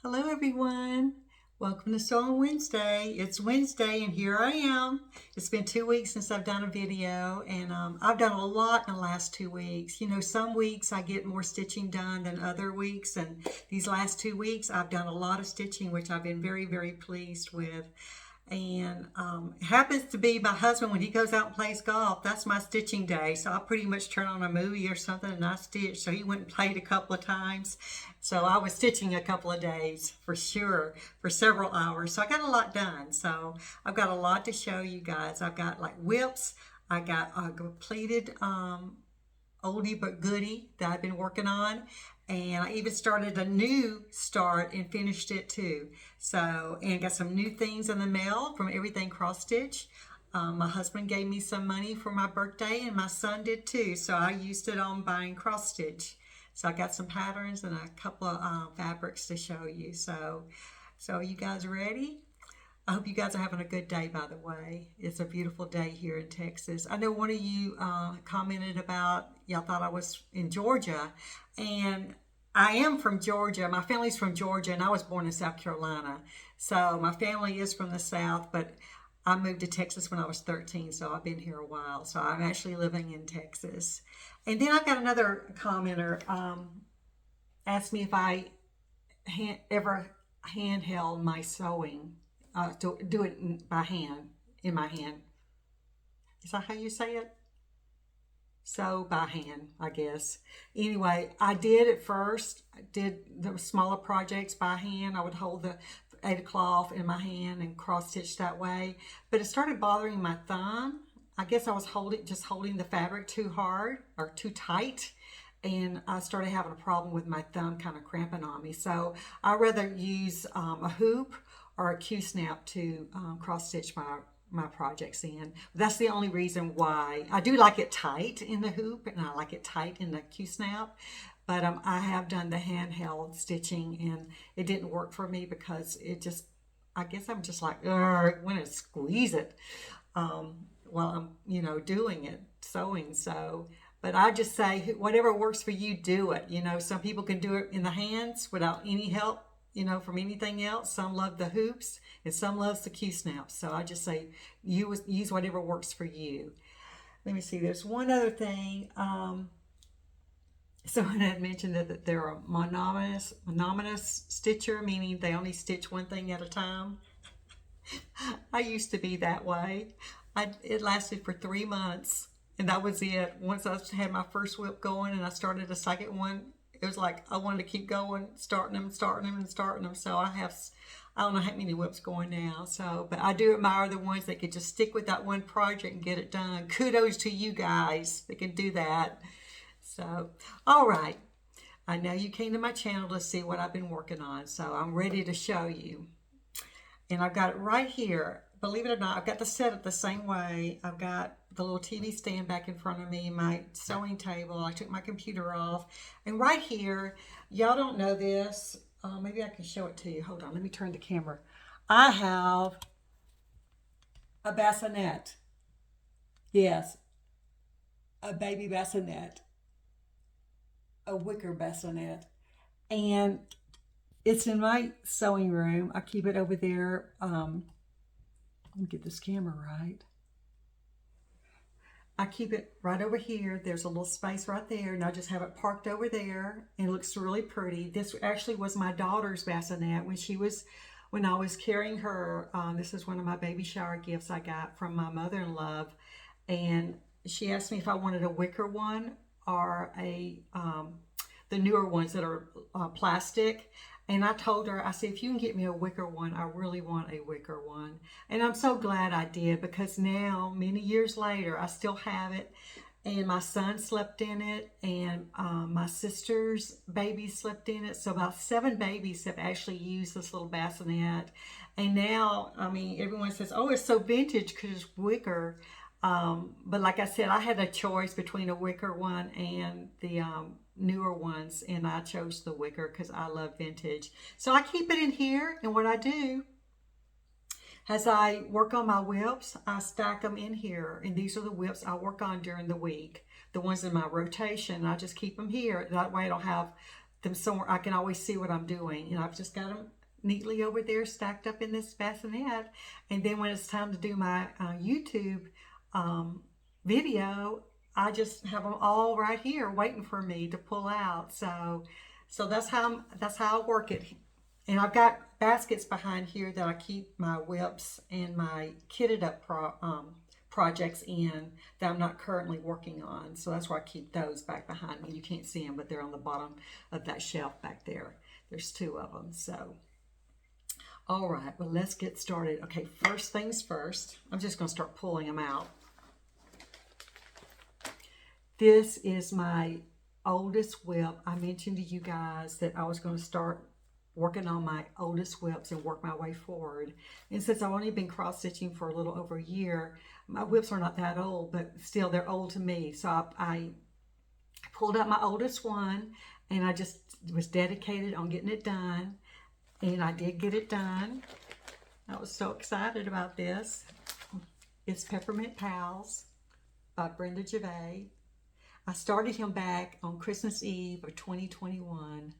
Hello everyone. Welcome to Sew on Wednesday. It's Wednesday and here I am. It's been 2 weeks since I've done a video and I've done a lot in the last 2 weeks. You know, some weeks I get more stitching done than other weeks, and these last 2 weeks I've done a lot of stitching, which I've been very, very pleased with. And it happens to be my husband, when he goes out and plays golf, that's my stitching day. So I pretty much turn on a movie or something and I stitch. So he went and played a couple of times. So I was stitching a couple of days for sure, for several hours. So I got a lot done. So I've got a lot to show you guys. I've got like whips. I got a completed oldie but goodie that I've been working on, and I even started a new start and finished it too. So, and got some new things in the mail from Everything Cross Stitch. My husband gave me some money for my birthday and my son did too, so I used it on buying cross stitch. So I got some patterns and a couple of fabrics to show you. So you guys ready? I hope you guys are having a good day, by the way. It's a beautiful day here in Texas. I know one of you commented about, y'all thought I was in Georgia, and I am from Georgia. My family's from Georgia, and I was born in South Carolina. So my family is from the South, but I moved to Texas when I was 13, so I've been here a while. So I'm actually living in Texas. And then I got another commenter asked me if I ever handheld my sewing. To do it by hand, in my hand. Is that how you say it? Sew by hand, I guess. Anyway, I did at first. I did the smaller projects by hand. I would hold the cloth in my hand and cross stitch that way. But it started bothering my thumb. I guess I was just holding the fabric too hard or too tight. And I started having a problem with my thumb kind of cramping on me. So I rather use a hoop or a Q-snap to cross stitch my projects in. That's the only reason why. I do like it tight in the hoop and I like it tight in the Q-snap, but I have done the handheld stitching and it didn't work for me because it just, I guess I'm just like, I want to squeeze it while I'm, doing it, sewing. So, but I just say, whatever works for you, do it. Some people can do it in the hands without any help, from anything else. Some love the hoops and some loves the Q-snaps. So I just say use whatever works for you. Let me see, there's one other thing. Someone had mentioned that they're a monogamous stitcher, meaning they only stitch one thing at a time. I used to be that way. It lasted for 3 months and that was it. Once I had my first whip going and I started a second one, it was like I wanted to keep going, starting them. So I don't know how many whips going now. So, but I do admire the ones that could just stick with that one project and get it done. Kudos to you guys that can do that. So, all right. I know you came to my channel to see what I've been working on. So I'm ready to show you. And I've got it right here. Believe it or not, I've got the setup the same way. I've got the little TV stand back in front of me, my sewing table. I took my computer off. And right here, y'all don't know this. Maybe I can show it to you. Hold on, let me turn the camera. I have a bassinet. Yes, a baby bassinet. A wicker bassinet. And it's in my sewing room. I keep it over there. Let me get this camera right. I keep it right over here. There's a little space right there, and I just have it parked over there, and it looks really pretty. This actually was my daughter's bassinet when I was carrying her. This is one of my baby shower gifts I got from my mother-in-law, and she asked me if I wanted a wicker one or the newer ones that are plastic. And I told her, I said, if you can get me a wicker one, I really want a wicker one. And I'm so glad I did, because now, many years later, I still have it. And my son slept in it, and my sister's baby slept in it. So about 7 babies have actually used this little bassinet. And now, I mean, everyone says, oh, it's so vintage because it's wicker. But like I said, I had a choice between a wicker one and the newer ones, and I chose the wicker because I love vintage. So I keep it in here, and what I do as I work on my whips, I stack them in here, and these are the whips I work on during the week. The ones in my rotation, I just keep them here. That way I don't have them somewhere. I can always see what I'm doing. And I've just got them neatly over there stacked up in this bassinet. And then when it's time to do my YouTube video, I just have them all right here waiting for me to pull out. So that's how I work it. And I've got baskets behind here that I keep my whips and my kitted up projects in that I'm not currently working on. So that's where I keep those back behind me. You can't see them, but they're on the bottom of that shelf back there. There's 2 of them. So, all right, well, let's get started. Okay, first things first, I'm just going to start pulling them out. This is my oldest whip. I mentioned to you guys that I was going to start working on my oldest whips and work my way forward. And since I've only been cross-stitching for a little over a year, my whips are not that old, but still they're old to me. So I pulled out my oldest one, and I just was dedicated on getting it done. And I did get it done. I was so excited about this. It's Peppermint Pals by Brenda Gervais. I started him back on Christmas Eve of 2021.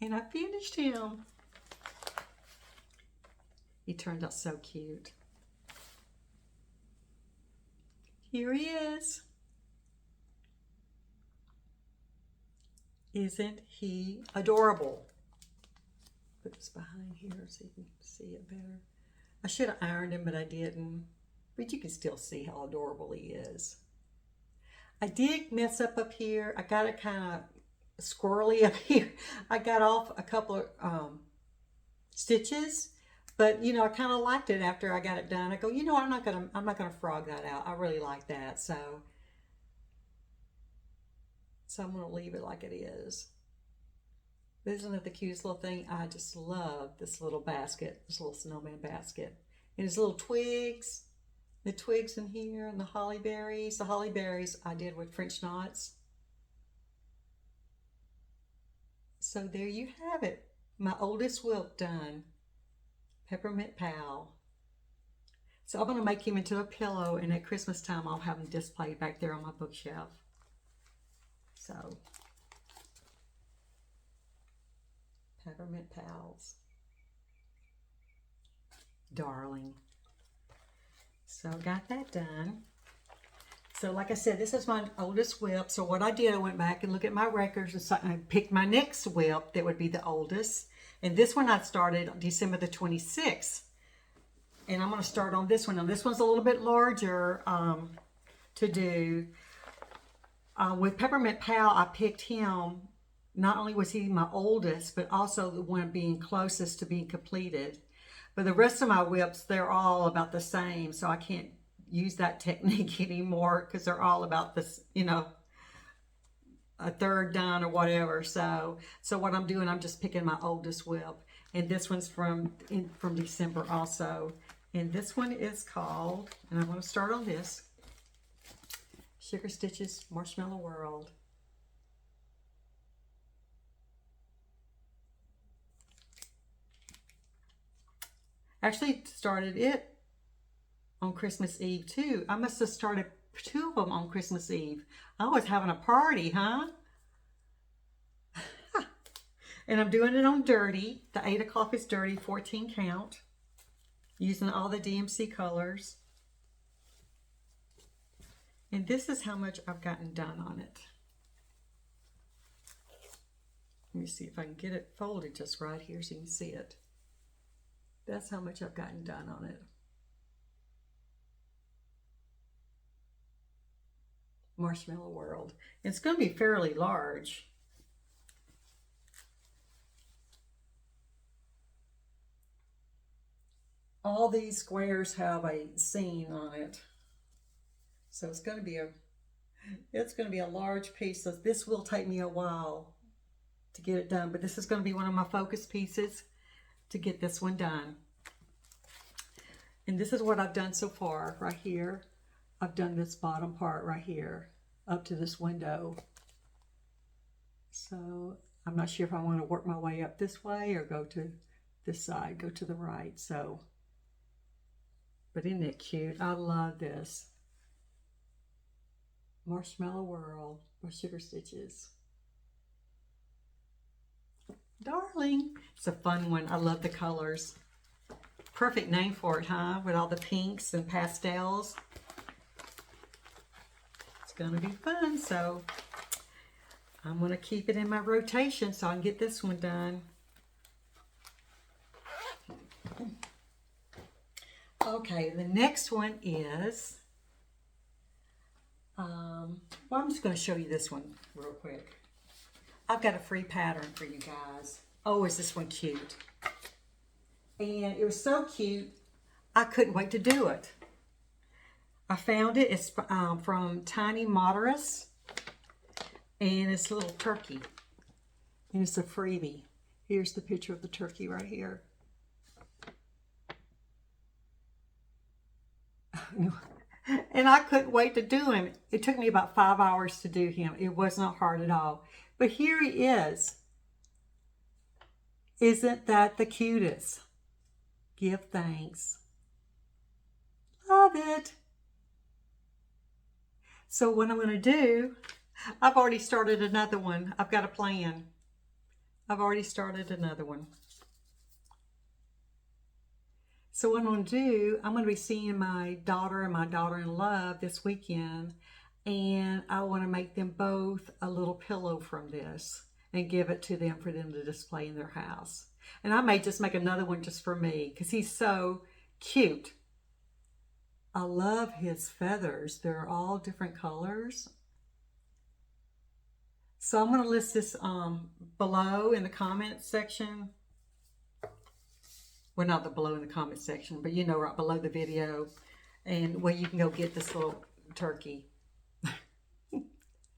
And I finished him. He turned out so cute. Here he is. Isn't he adorable? Put this behind here so you can see it better. I should have ironed him, but I didn't. But you can still see how adorable he is. I did mess up here. I got it kind of squirrely up here. I got off a couple of stitches, but you know, I kind of liked it after I got it done. I go, you know, I'm not gonna frog that out. I really like that, so I'm gonna leave it like it is. Isn't it the cutest little thing? I just love this little basket, this little snowman basket, and his little twigs, the twigs in here, and the holly berries. The holly berries I did with French knots. So there you have it. My oldest whip done. Peppermint Pal. So I'm going to make him into a pillow, and at Christmas time I'll have him displayed back there on my bookshelf. So, Peppermint Pals. Darling. So got that done. So like I said, this is my oldest whip. So what I did, I went back and looked at my records and I picked my next whip that would be the oldest. And this one I started on December the 26th. And I'm going to start on this one. Now this one's a little bit larger to do. With Peppermint Pal, I picked him. Not only was he my oldest, but also the one being closest to being completed. But the rest of my whips, they're all about the same. So I can't use that technique anymore because they're all about this, you know, a third done or whatever. So what I'm doing, I'm just picking my oldest whip, and this one's from December also, and this one is called, and I'm going to start on this, Sugar Stitches Marshmallow World. Actually started it on Christmas Eve too. I must have started 2 of them on Christmas Eve. I was having a party, huh? And I'm doing it on dirty. The 8 o'clock is dirty, 14 count. Using all the DMC colors. And this is how much I've gotten done on it. Let me see if I can get it folded just right here so you can see it. That's how much I've gotten done on it. Marshmallow World. It's going to be fairly large. All these squares have a scene on it, so it's going to be a large piece. So this will take me a while to get it done, but this is going to be one of my focus pieces to get this one done. And this is what I've done so far right here. I've done this bottom part right here up to this window. So I'm not sure if I want to work my way up this way or go to this side, go to the right. So, but isn't it cute? I love this. Marshmallow World by Sugar Stitches. Darling. It's a fun one. I love the colors. Perfect name for it, huh? With all the pinks and pastels. It's going to be fun, so I'm going to keep it in my rotation so I can get this one done. Okay, the next one is, well, I'm just going to show you this one real quick. I've got a free pattern for you guys. Oh, is this one cute? And it was so cute, I couldn't wait to do it. I found it. It's from Tiny Moderous, and it's a little turkey. And it's a freebie. Here's the picture of the turkey right here. And I couldn't wait to do him. It took me about 5 hours to do him. It was not hard at all. But here he is. Isn't that the cutest? Give thanks. Love it. So what I'm going to do, I've already started another one. I've got a plan. I've already started another one. So what I'm going to do, I'm going to be seeing my daughter and my daughter-in-law this weekend, and I want to make them both a little pillow from this and give it to them for them to display in their house. And I may just make another one just for me because he's so cute. I love his feathers. They're all different colors. So I'm going to list this below in the comments section. Well, not the below in the comment section, but you know, right below the video, and where you can go get this little turkey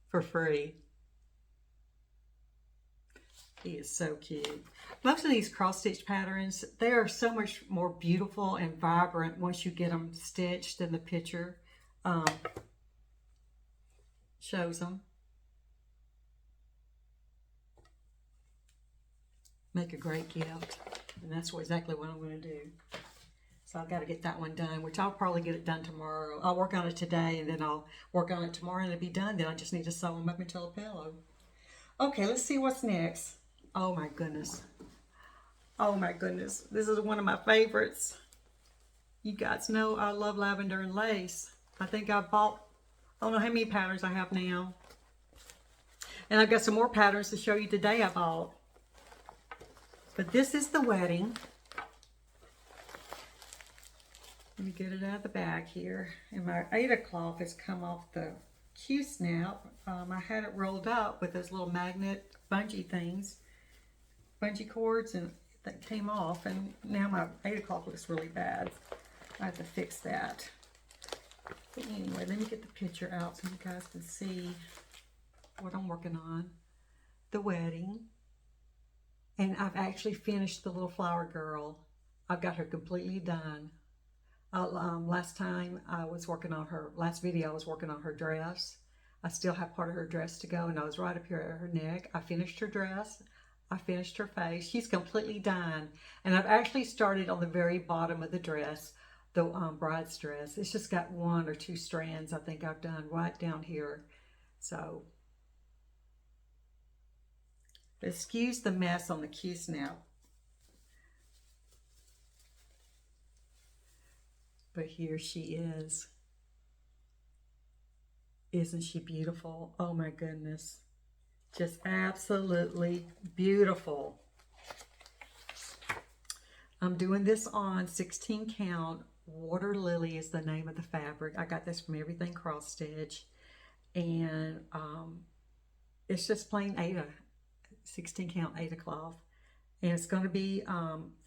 for free. He is so cute. Most of these cross-stitch patterns, they are so much more beautiful and vibrant once you get them stitched than the picture shows them. Make a great gift. And that's exactly what I'm going to do. So I've got to get that one done, which I'll probably get it done tomorrow. I'll work on it today, and then I'll work on it tomorrow, and it'll be done. Then I just need to sew them up into a pillow. Okay, let's see what's next. Oh my goodness. Oh my goodness. This is one of my favorites. You guys know I love lavender and lace. I think I bought, I don't know how many patterns I have now. And I've got some more patterns to show you today I bought. But this is the wedding. Let me get it out of the bag here. And my Aida cloth has come off the Q-snap. I had it rolled up with those little magnet bungee things, bungee cords, and that came off. And now my Aida cloth looks really bad. I have to fix that. But anyway, let me get the picture out so you guys can see what I'm working on. The wedding. And I've actually finished the little flower girl. I've got her completely done. Last time I was working on her, last video I was working on her dress. I still have part of her dress to go, and I was right up here at her neck. I finished her dress. I finished her face. She's completely done. And I've actually started on the very bottom of the dress, the bride's dress. It's just got 1 or 2 strands I think I've done right down here. So excuse the mess on the Q-snap. But here she is. Isn't she beautiful? Oh my goodness. Just absolutely beautiful. I'm doing this on 16 count. Water Lily is the name of the fabric. I got this from Everything Cross Stitch. And it's just plain Aida. 16 count Aida cloth, and it's going to be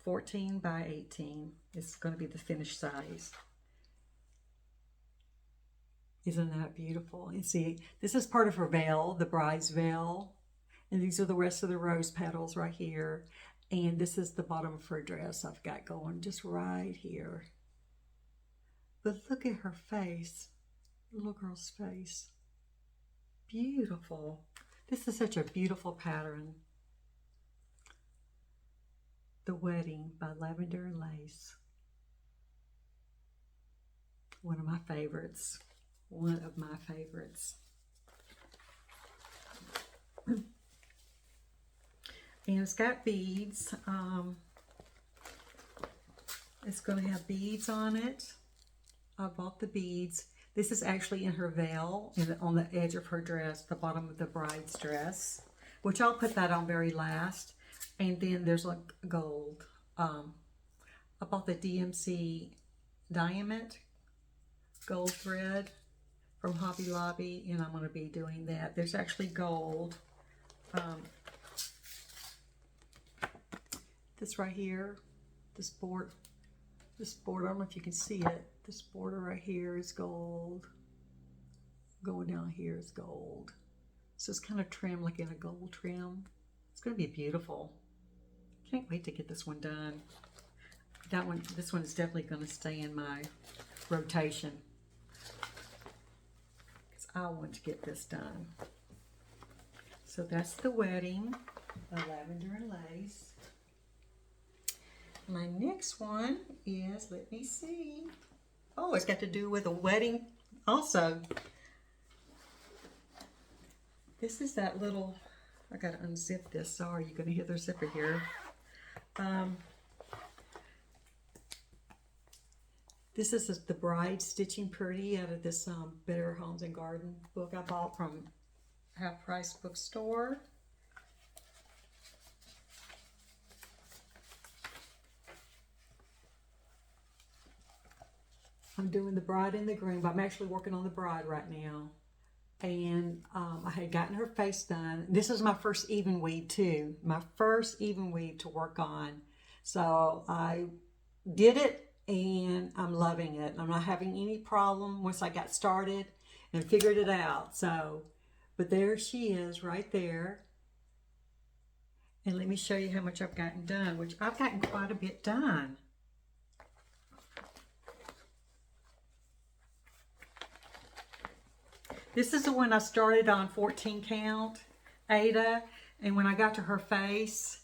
14 by 18. It's going to be the finished size. Isn't that beautiful? And see, this is part of her veil, the bride's veil, and these are the rest of the rose petals right here, and this is the bottom of her dress I've got going just right here. But look at her face, the little girl's face. Beautiful. This is such a beautiful pattern. The Wedding by Lavender and Lace. One of my favorites. One of my favorites. And it's got beads. It's going to have beads on it. I bought the beads. This is actually in her veil, on the edge of her dress, the bottom of the bride's dress, which I'll put that on very last. And then there's like gold. I bought the DMC diamond gold thread from Hobby Lobby, and I'm going to be doing that. There's actually gold. This right here, this board, I don't know if you can see it. This border right here is gold. Going down here is gold. So it's kind of trimmed like in a gold trim. It's going to be beautiful. Can't wait to get this one done. This one is definitely going to stay in my rotation, because I want to get this done. So that's the wedding, the lavender and lace. My next one is, let me see. Oh, it's got to do with a wedding also. This is that little, I got to unzip this. Sorry, you're going to hear the zipper here. This is the Bride Stitching Pretty out of this Better Homes and Garden book I bought from Half Price Bookstore. I'm doing the bride and the groom, but I'm actually working on the bride right now. And I had gotten her face done. This is my first even weave too. My first even weave to work on. So I did it and I'm loving it. I'm not having any problem once I got started and figured it out. So, but there she is right there. And let me show you how much I've gotten done, which I've gotten quite a bit done. This is the one I started on 14 count, Ada, and when I got to her face,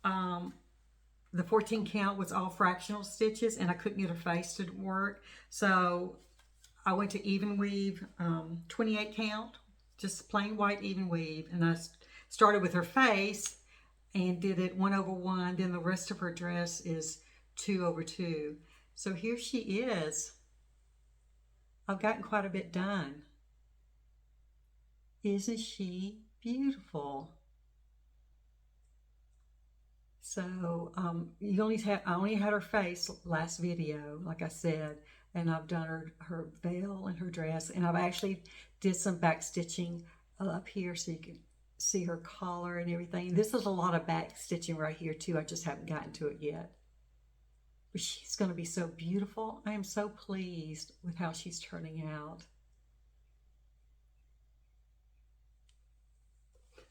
the 14 count was all fractional stitches and I couldn't get her face to work. So I went to even weave, 28 count, just plain white even weave. And I started with her face and did it 1/1. Then the rest of her dress is 2/2. So here she is. I've gotten quite a bit done. Isn't she beautiful? So I only had her face last video, like I said, and I've done her veil and her dress, and I've actually did some back stitching up here so you can see her collar and everything. This is a lot of back stitching right here too. I just haven't gotten to it yet. But she's going to be so beautiful. I am so pleased with how she's turning out.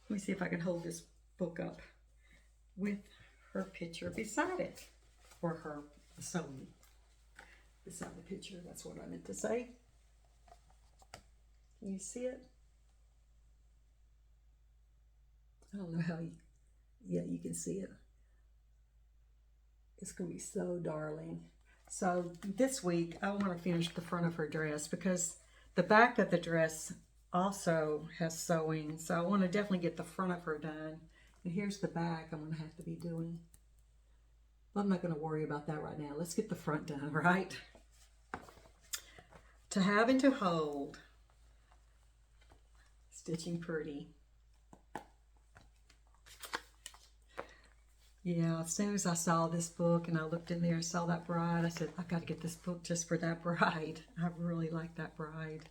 Let me see if I can hold this book up with her picture beside it, or her sewing beside the picture. That's what I meant to say. Can you see it? I don't know how yeah, you can see it. It's going to be so darling. So this week, I want to finish the front of her dress because the back of the dress also has sewing. So I want to definitely get the front of her done. And here's the back I'm going to have to be doing. But I'm not going to worry about that right now. Let's get the front done, right? To have and to hold. Stitching Pretty. Yeah, as soon as I saw this book and I looked in there and saw that bride, I said, I've got to get this book just for that bride. I really like that bride.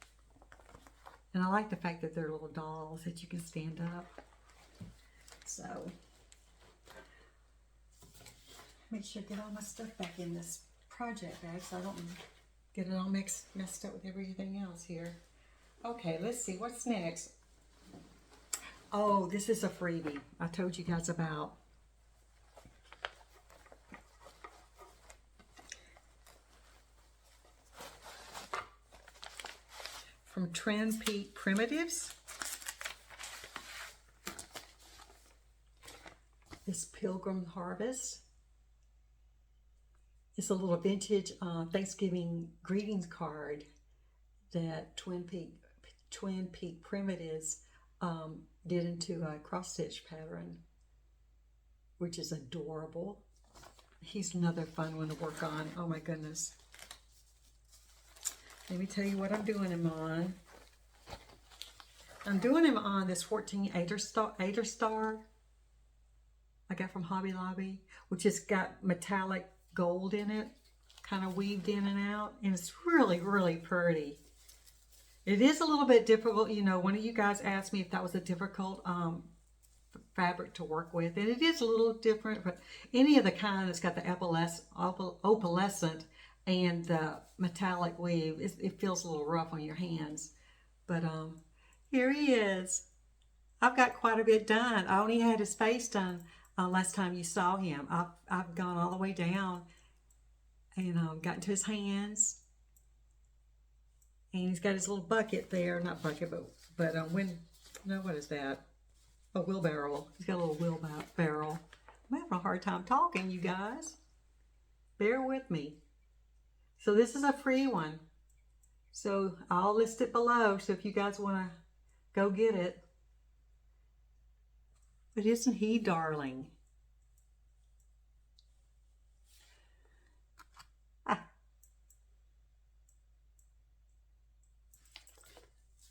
And I like the fact that they're little dolls that you can stand up. So, make sure to get all my stuff back in this project bag so I don't get it all messed up with everything else here. Okay, let's see, what's next? Oh, this is a freebie I told you guys about. From Twin Peak Primitives. This Pilgrim Harvest. It's a little vintage Thanksgiving greetings card that Twin Peak Primitives did into a cross stitch pattern. which is adorable. He's another fun one to work on. Oh my goodness. Let me tell you what I'm doing him on. I'm doing him on this 14 Ader Star I got from Hobby Lobby, which has got metallic gold in it, kind of weaved in and out, and it's really, really pretty. It is a little bit difficult, you know. One of you guys asked me if that was a difficult fabric to work with, and it is a little different, but any of the kind that's got the opalescent and the metallic weave, it feels a little rough on your hands. But here he is. I've got quite a bit done. I only had his face done last time you saw him. I've gone all the way down and got into his hands. And he's got his little bucket there. Not bucket, but what is that? A wheelbarrow. He's got a little wheelbarrow. I'm having a hard time talking, you guys. Bear with me. So this is a free one. So I'll list it below. So if you guys want to go get it. But isn't he darling?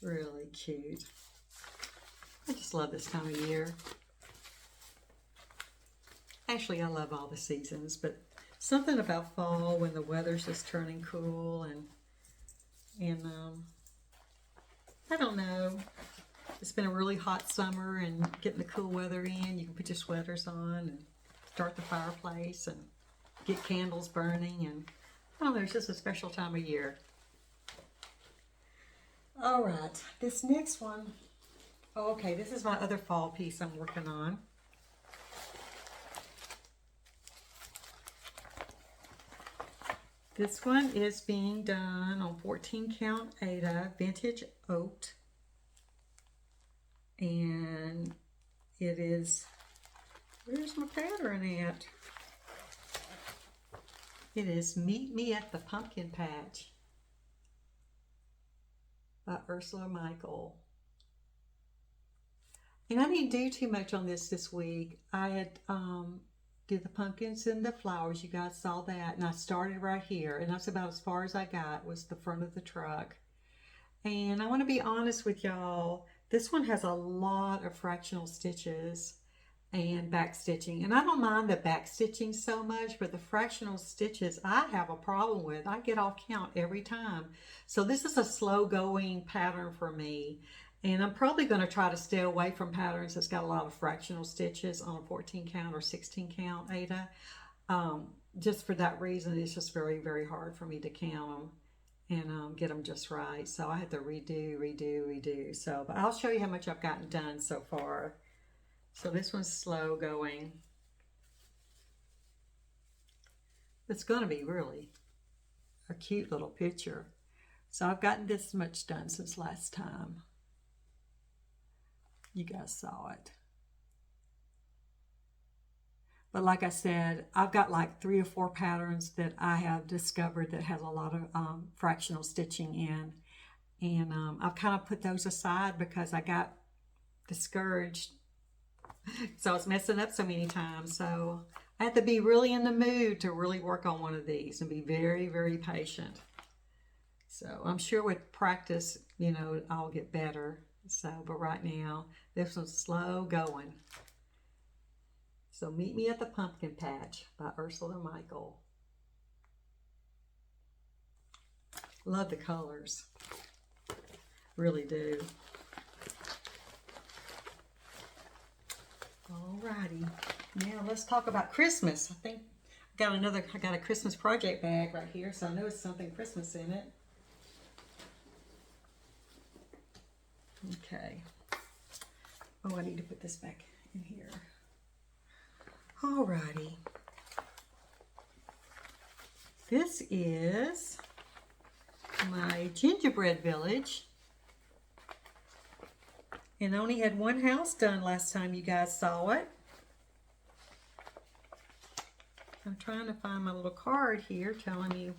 Really cute. I just love this time of year. Actually, I love all the seasons, but something about fall when the weather's just turning cool and I don't know. It's been a really hot summer and getting the cool weather in. You can put your sweaters on and start the fireplace and get candles burning, and I don't know, it's just a special time of year. All right, this next one, okay, this is my other fall piece I'm working on. This one is being done on 14 count Aida vintage oat, and it is, where's my pattern at? It is Meet Me at the Pumpkin Patch by Ursula Michael. And I didn't do too much on this week. I had did the pumpkins and the flowers. You guys saw that, and I started right here, and that's about as far as I got, was the front of the truck. And I want to be honest with y'all, this one has a lot of fractional stitches and back stitching, and I don't mind the back stitching so much, but the fractional stitches I have a problem with. I get off count every time. So this is a slow going pattern for me, and I'm probably going to try to stay away from patterns that's got a lot of fractional stitches on a 14 count or 16 count Aida. Just for that reason, it's just very, very hard for me to count them and get them just right. So I had to redo. So, but I'll show you how much I've gotten done so far. So this one's slow going. It's going to be really a cute little picture. So I've gotten this much done since last time you guys saw it. But like I said, I've got like 3 or 4 patterns that I have discovered that has a lot of fractional stitching in. And I've kind of put those aside because I got discouraged. So I was messing up so many times. So I had to be really in the mood to really work on one of these and be very, very patient. So I'm sure with practice, you know, I'll get better. So, but right now, this one's slow going. So Meet Me at the Pumpkin Patch by Ursula Michael. Love the colors. Really do. Alrighty, now let's talk about Christmas. I think I got a Christmas project bag right here, so I know it's something Christmas in it. Okay. Oh, I need to put this back in here. Alrighty. This is my gingerbread village. And I only had one house done last time you guys saw it. I'm trying to find my little card here telling you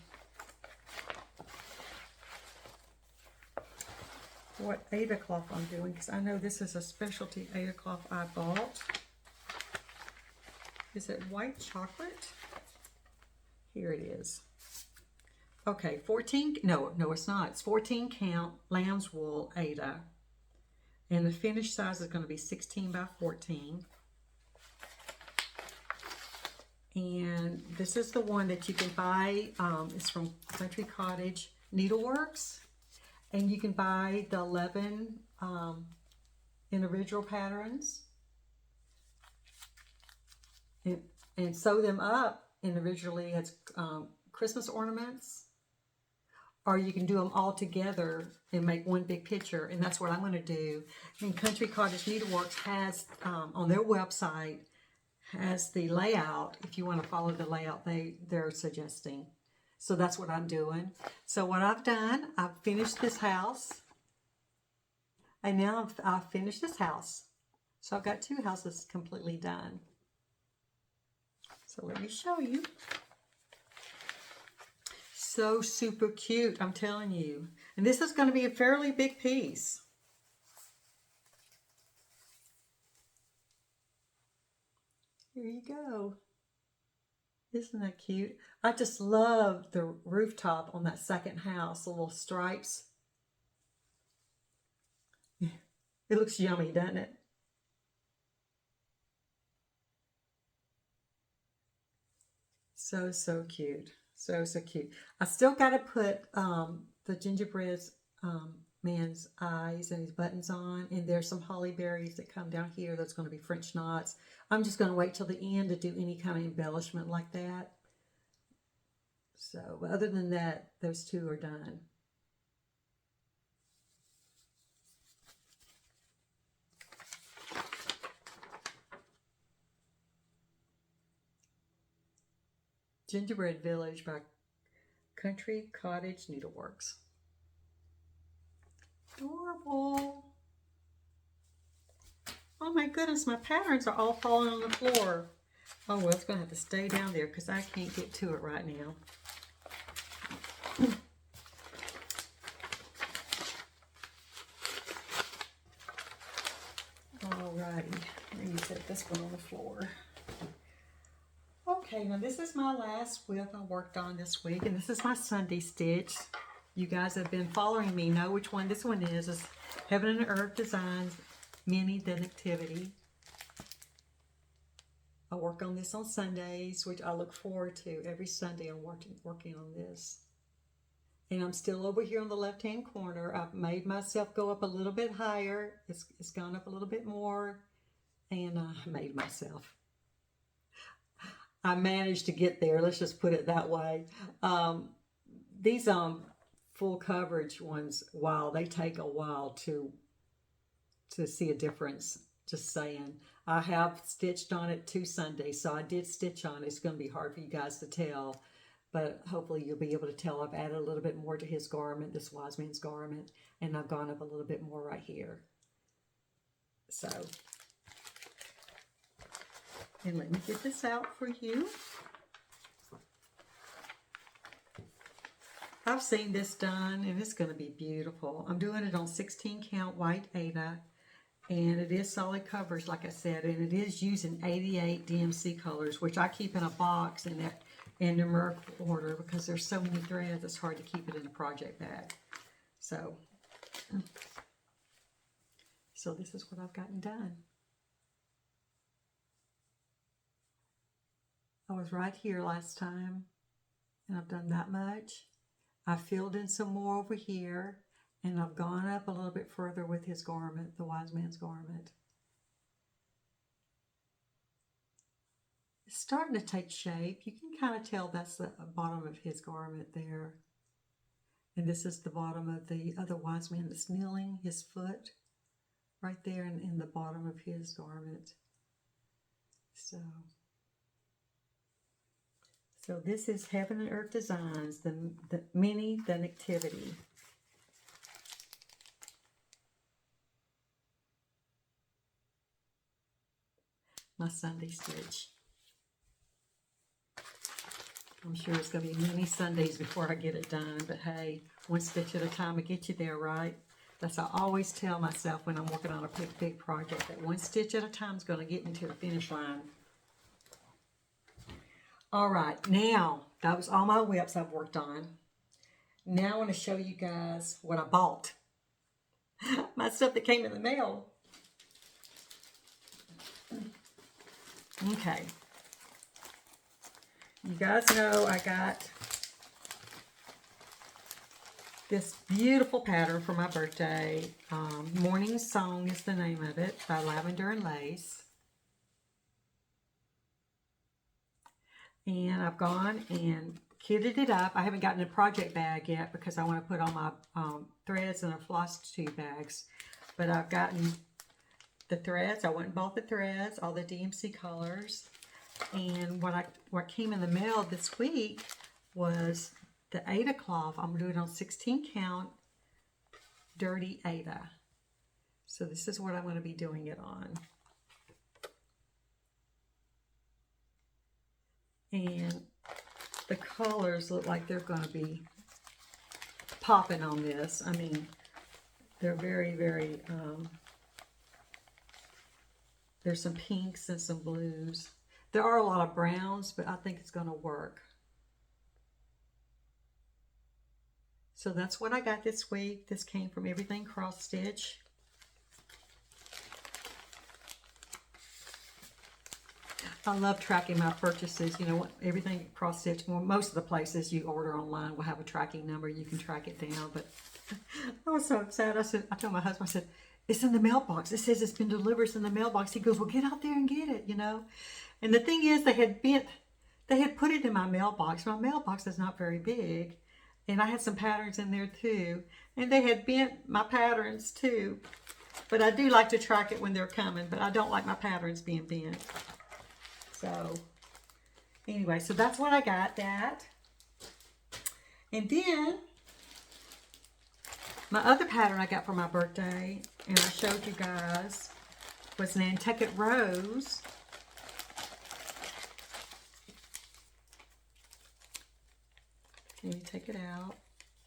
what Aida cloth I'm doing, because I know this is a specialty Aida cloth I bought. Is it white chocolate? Here it is. Okay, 14, no, it's not. It's 14 count lamb's wool Aida. And the finished size is going to be 16 by 14. And this is the one that you can buy. It's from Country Cottage Needleworks. And you can buy the 11 individual patterns and sew them up individually as Christmas ornaments. Or you can do them all together and make one big picture, and that's what I'm going to do. And Country Cottage Needleworks has, on their website, has the layout, if you want to follow the layout they're suggesting. So that's what I'm doing. So what I've done, I've finished this house. And now I've finished this house. So I've got 2 houses completely done. So let me show you. So super cute, I'm telling you. And this is going to be a fairly big piece. Here you go. Isn't that cute? I just love the rooftop on that second house, the little stripes. It looks yummy, doesn't it? So cute. So cute. I still got to put the gingerbread man's eyes and his buttons on. And there's some holly berries that come down here. That's going to be French knots. I'm just going to wait till the end to do any kind of embellishment like that. So, but other than that, those 2 are done. Gingerbread Village by Country Cottage Needleworks. Adorable. Oh my goodness, my patterns are all falling on the floor. Oh well, it's going to have to stay down there because I can't get to it right now. Alrighty, let me set this one on the floor. Okay, now this is my last width I worked on this week, and this is my Sunday stitch. You guys have been following me know which one this one is. It's Heaven and Earth Designs Mini the Nativity. I work on this on Sundays, which I look forward to. Every Sunday I'm working on this. And I'm still over here on the left-hand corner. I've made myself go up a little bit higher. It's gone up a little bit more, and I made myself. I managed to get there. Let's just put it that way. These full coverage ones, wow, they take a while to see a difference. Just saying. I have stitched on it 2 Sundays, so I did stitch on it. It's going to be hard for you guys to tell, but hopefully you'll be able to tell. I've added a little bit more to his garment, this wise man's garment, and I've gone up a little bit more right here. So, and let me get this out for you. I've seen this done, and it's going to be beautiful. I'm doing it on 16 count white Aida, and it is solid coverage, like I said, and it is using 88 DMC colors, which I keep in a box in numeric order because there's so many threads, it's hard to keep it in a project bag. So this is what I've gotten done. I was right here last time, and I've done that much. I filled in some more over here, and I've gone up a little bit further with his garment, the wise man's garment. It's starting to take shape. You can kind of tell that's the bottom of his garment there. And this is the bottom of the other wise man that's kneeling, his foot, right there in the bottom of his garment. So this is Heaven and Earth Designs, the Mini the Nativity. My Sunday stitch. I'm sure it's going to be many Sundays before I get it done, but hey, one stitch at a time will get you there, right? That's what I always tell myself when I'm working on a big project, that one stitch at a time is going to get me to the finish line. All right, now that was all my whips I've worked on. Now I want to show you guys what I bought. My stuff that came in the mail. Okay. You guys know I got this beautiful pattern for my birthday. Morning Song is the name of it, by Lavender and Lace. And I've gone and kitted it up. I haven't gotten a project bag yet because I want to put all my threads in a Flosstube bags. But I've gotten the threads. I went and bought the threads, all the DMC colors. And what came in the mail this week was the Aida cloth. I'm doing it on 16 count dirty Aida. So this is what I'm going to be doing it on. And the colors look like they're going to be popping on this. I mean, they're very, very, there's some pinks and some blues. There are a lot of browns, but I think it's going to work. So that's what I got this week. This came from Everything Cross Stitch. I love tracking my purchases. You know, Everything Cross Stitch, well, most of the places you order online will have a tracking number. You can track it down. But I was so upset. I told my husband, I said, it's in the mailbox. It says it's been delivered. It's in the mailbox. He goes, well, get out there and get it, you know. And the thing is, they had put it in my mailbox. My mailbox is not very big. And I had some patterns in there too. And they had bent my patterns too. But I do like to track it when they're coming. But I don't like my patterns being bent. So, anyway, so that's what I got, that. And then, my other pattern I got for my birthday, and I showed you guys, was Nantucket Rose. Let me take it out.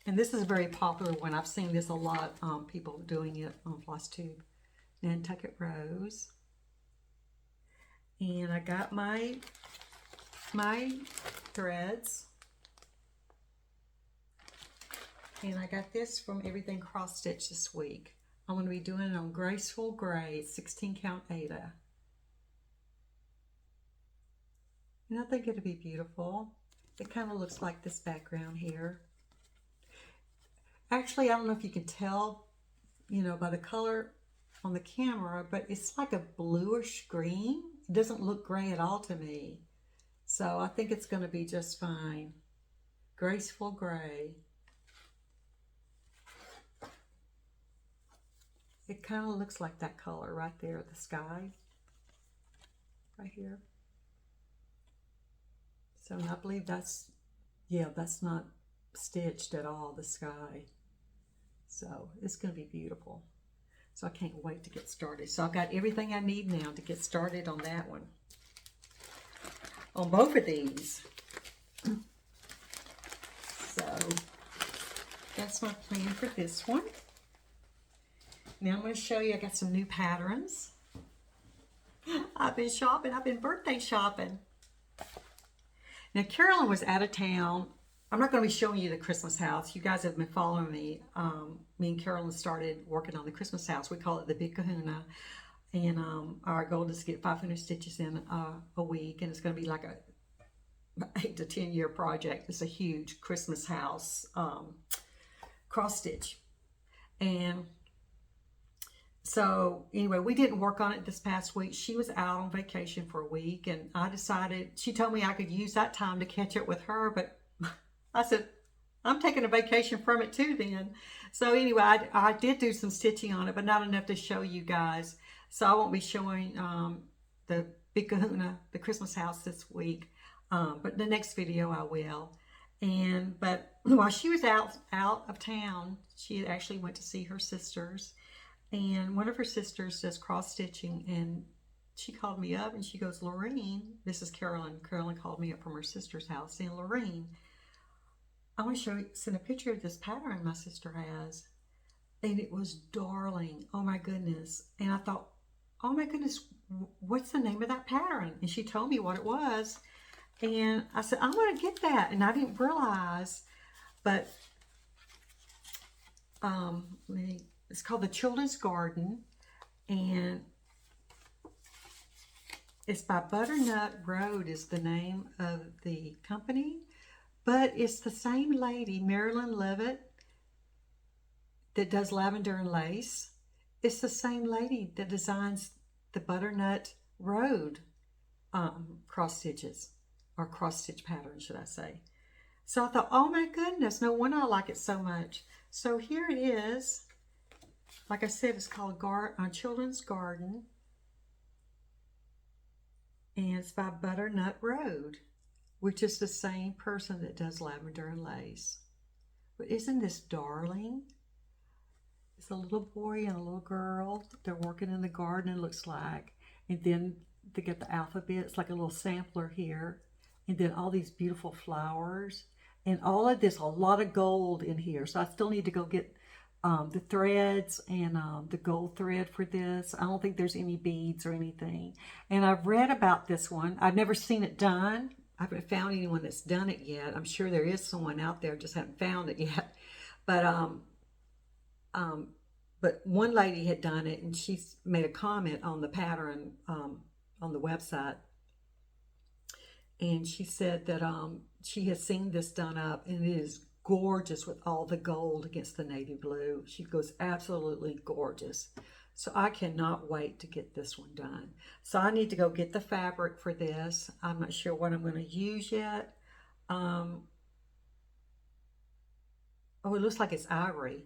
And this is a very popular one. I've seen this a lot, people doing it on Flosstube. Nantucket Rose. And I got my threads. And I got this from Everything Cross Stitch this week. I'm going to be doing it on Graceful Gray, 16 count Aida. And I think it'll be beautiful. It kind of looks like this background here. Actually, I don't know if you can tell, you know, by the color on the camera, but it's like a bluish green. It doesn't look gray at all to me. So I think it's going to be just fine. Graceful Gray. It kind of looks like that color right there, the sky. Right here. So I believe that's, yeah, that's not stitched at all, the sky. So it's going to be beautiful. So I can't wait to get started. So I've got everything I need now to get started on that one. On both of these. So that's my plan for this one. Now I'm going to show you, I got some new patterns. I've been shopping. I've been birthday shopping. Now, Carolyn was out of town. I'm not going to be showing you the Christmas house. You guys have been following me. Me and Carolyn started working on the Christmas house. We call it the Big Kahuna. And our goal is to get 500 stitches in a week. And it's going to be like a 8 to 10 year project. It's a huge Christmas house cross stitch. And so anyway, we didn't work on it this past week. She was out on vacation for a week, and I decided, she told me I could use that time to catch up with her, but I said, I'm taking a vacation from it too then. So anyway, I did do some stitching on it, but not enough to show you guys. So I won't be showing the Big Kahuna, the Christmas house this week, but the next video I will. But while she was out of town, she actually went to see her sisters. And one of her sisters does cross stitching, and she called me up and she goes, Lorene, this is Carolyn. Carolyn called me up from her sister's house, saying, Lorene, I want to send a picture of this pattern my sister has. And it was darling. Oh my goodness. And I thought, oh my goodness, what's the name of that pattern? And she told me what it was. And I said, I'm going to get that. And I didn't realize, but it's called the Children's Garden. And it's by Butternut Road is the name of the company. But it's the same lady, Marilyn Levitt, that does lavender and lace. It's the same lady that designs the Butternut Road cross stitches, or cross stitch pattern, should I say. So I thought, oh my goodness, no wonder I like it so much. So here it is. Like I said, it's called Children's Garden. And it's by Butternut Road, which is the same person that does lavender and lace. But isn't this darling? It's a little boy and a little girl. They're working in the garden, it looks like. And then they get the alphabet. It's like a little sampler here. And then all these beautiful flowers. And all of this, a lot of gold in here. So I still need to go get the threads and the gold thread for this. I don't think there's any beads or anything. And I've read about this one. I've never seen it done. I haven't found anyone that's done it yet. I'm sure there is someone out there, just haven't found it yet. But one lady had done it, and she made a comment on the pattern on the website. And she said that she has seen this done up, and it is gorgeous with all the gold against the navy blue. She goes, absolutely gorgeous. So I cannot wait to get this one done. So I need to go get the fabric for this. I'm not sure what I'm going to use yet. Oh, it looks like it's ivory.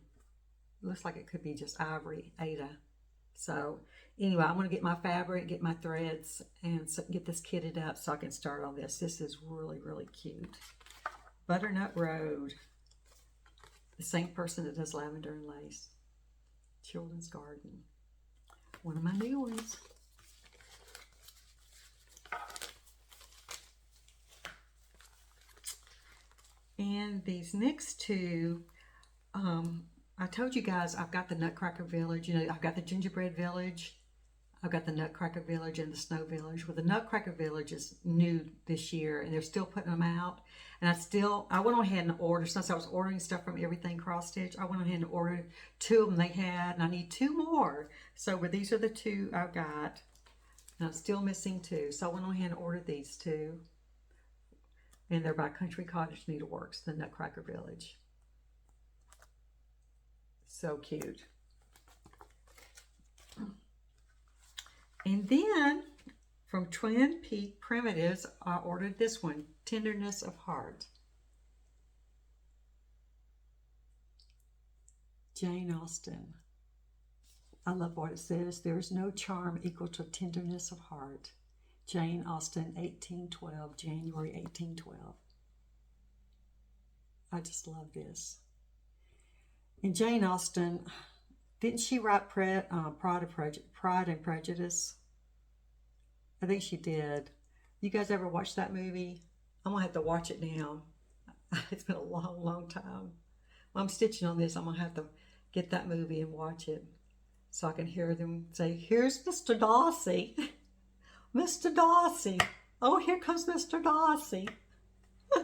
It looks like it could be just ivory, Ada. So anyway, I'm going to get my fabric, get my threads, and get this kitted up so I can start on this. This is really, really cute. Butternut Road. The same person that does lavender and lace. Children's Garden. One of my new ones. And these next two, I told you guys I've got the Nutcracker Village. You know, I've got the Gingerbread Village. I've got the Nutcracker Village and the Snow Village. Well, the Nutcracker Village is new this year, and they're still putting them out. And I went ahead and ordered, since I was ordering stuff from Everything Cross Stitch, I went ahead and ordered 2 of them they had, and I need 2 more. So, but these are the 2 I've got, and I'm still missing 2. So I went ahead and ordered these 2. And they're by Country Cottage Needleworks, the Nutcracker Village. So cute. And then from Twin Peak Primitives, I ordered this one, Tenderness of Heart. Jane Austen. I love what it says. There is no charm equal to tenderness of heart. Jane Austen, 1812, January 1812. I just love this. And Jane Austen, didn't she write Pride and Prejudice? I think she did. You guys ever watch that movie? I'm going to have to watch it now. It's been a long, long time. When I'm stitching on this, I'm going to have to get that movie and watch it so I can hear them say, here's Mr. Darcy. Mr. Darcy. Oh, here comes Mr. Darcy. I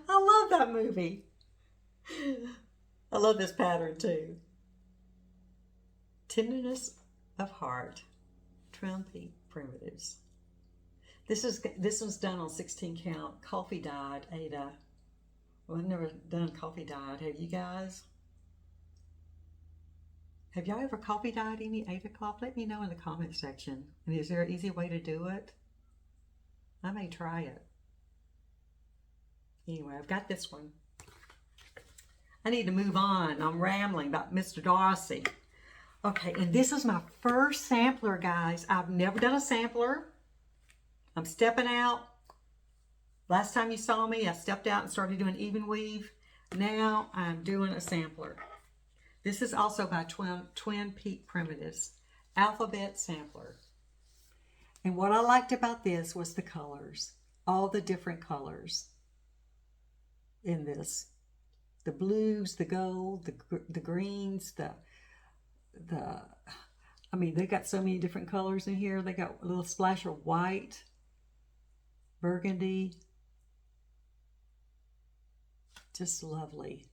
love that movie. I love this pattern too. Tenderness of Heart. Twin Peak Primitives. This one's done on 16 count, coffee dyed Ada. Well, I've never done coffee dyed. Have you guys? Have y'all ever coffee dyed any Ada cloth? Let me know in the comment section. And is there an easy way to do it? I may try it. Anyway, I've got this one. I need to move on. I'm rambling about Mr. Darcy. Okay, and this is my first sampler, guys. I've never done a sampler. I'm stepping out. Last time you saw me, I stepped out and started doing even weave. Now I'm doing a sampler. This is also by Twin Peak Primitives. Alphabet Sampler. And what I liked about this was the colors. All the different colors in this. The blues, the gold, the greens, I mean, they got so many different colors in here. They got a little splash of white, burgundy, Just lovely.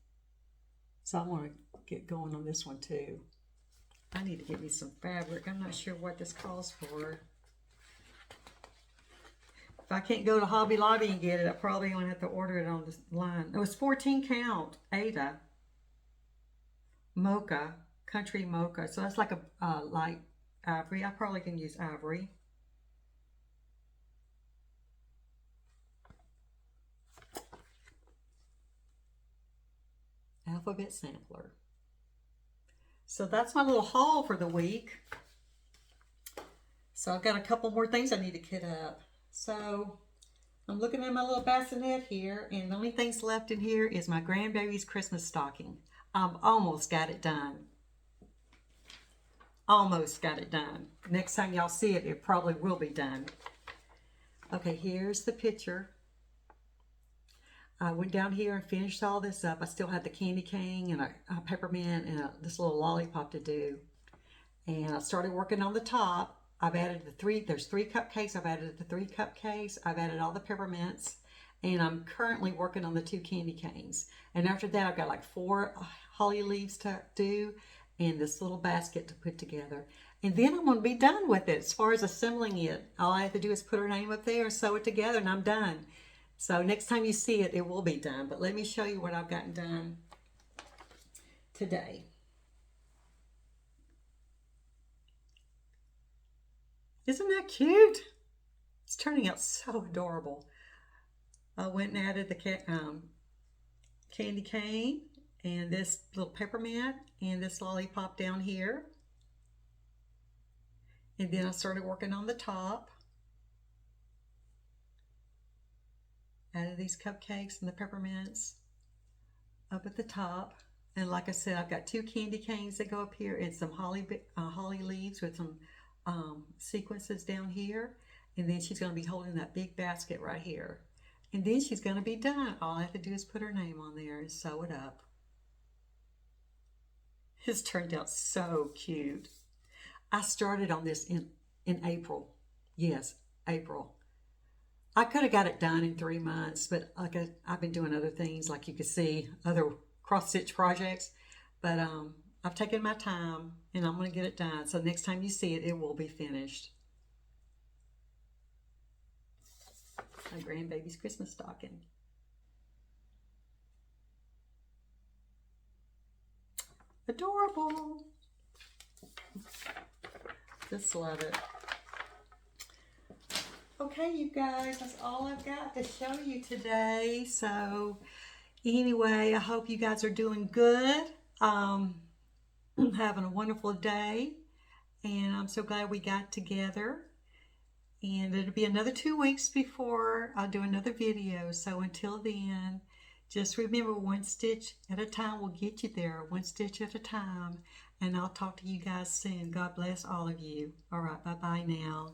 So I want to get going on this one too. I need to get me some fabric. I'm not sure what this calls for. If I can't go to Hobby Lobby and get it, I probably going to have to order it on the line. It was 14 count, Ada. Mocha, country mocha. So that's like a light ivory. I probably can use ivory. Alphabet sampler. So that's my little haul for the week. So I've got a couple more things I need to kit up. So I'm looking at my little bassinet here, and the only things left in here is my grandbaby's Christmas stocking. I've almost got it done. Almost got it done. Next time y'all see it, it probably will be done. Okay, here's the picture. I went down here and finished all this up. I still had the candy cane and a peppermint and this little lollipop to do. And I started working on the top. I've added there's 3 cupcakes. I've added the 3 cupcakes. I've added all the peppermints. And I'm currently working on the 2 candy canes. And after that, I've got like 4 holly leaves to do and this little basket to put together. And then I'm going to be done with it. As far as assembling it, all I have to do is put her name up there and sew it together, and I'm done. So next time you see it, it will be done. But let me show you what I've gotten done today. Isn't that cute? It's turning out so adorable. I went and added the candy cane and this little peppermint and this lollipop down here. And then I started working on the top. Added these cupcakes and the peppermints up at the top. And like I said, I've got 2 candy canes that go up here and some holly leaves with some sequences down here. And then she's going to be holding that big basket right here. And then she's going to be done. All I have to do is put her name on there and sew it up. It's turned out so cute. I started on this in April. Yes, April. I could have got it done in 3 months, but like I've been doing other things, like you can see, other cross-stitch projects. But I've taken my time, and I'm going to get it done. So next time you see it, it will be finished. My grandbaby's Christmas stocking. Adorable. Just love it. Okay, you guys, that's all I've got to show you today. So anyway, I hope you guys are doing good. Having a wonderful day. And I'm so glad we got together. And it'll be another 2 weeks before I'll do another video. So until then, just remember, 1 stitch at a time will get you there. 1 stitch at a time. And I'll talk to you guys soon. God bless all of you. All right, bye-bye now.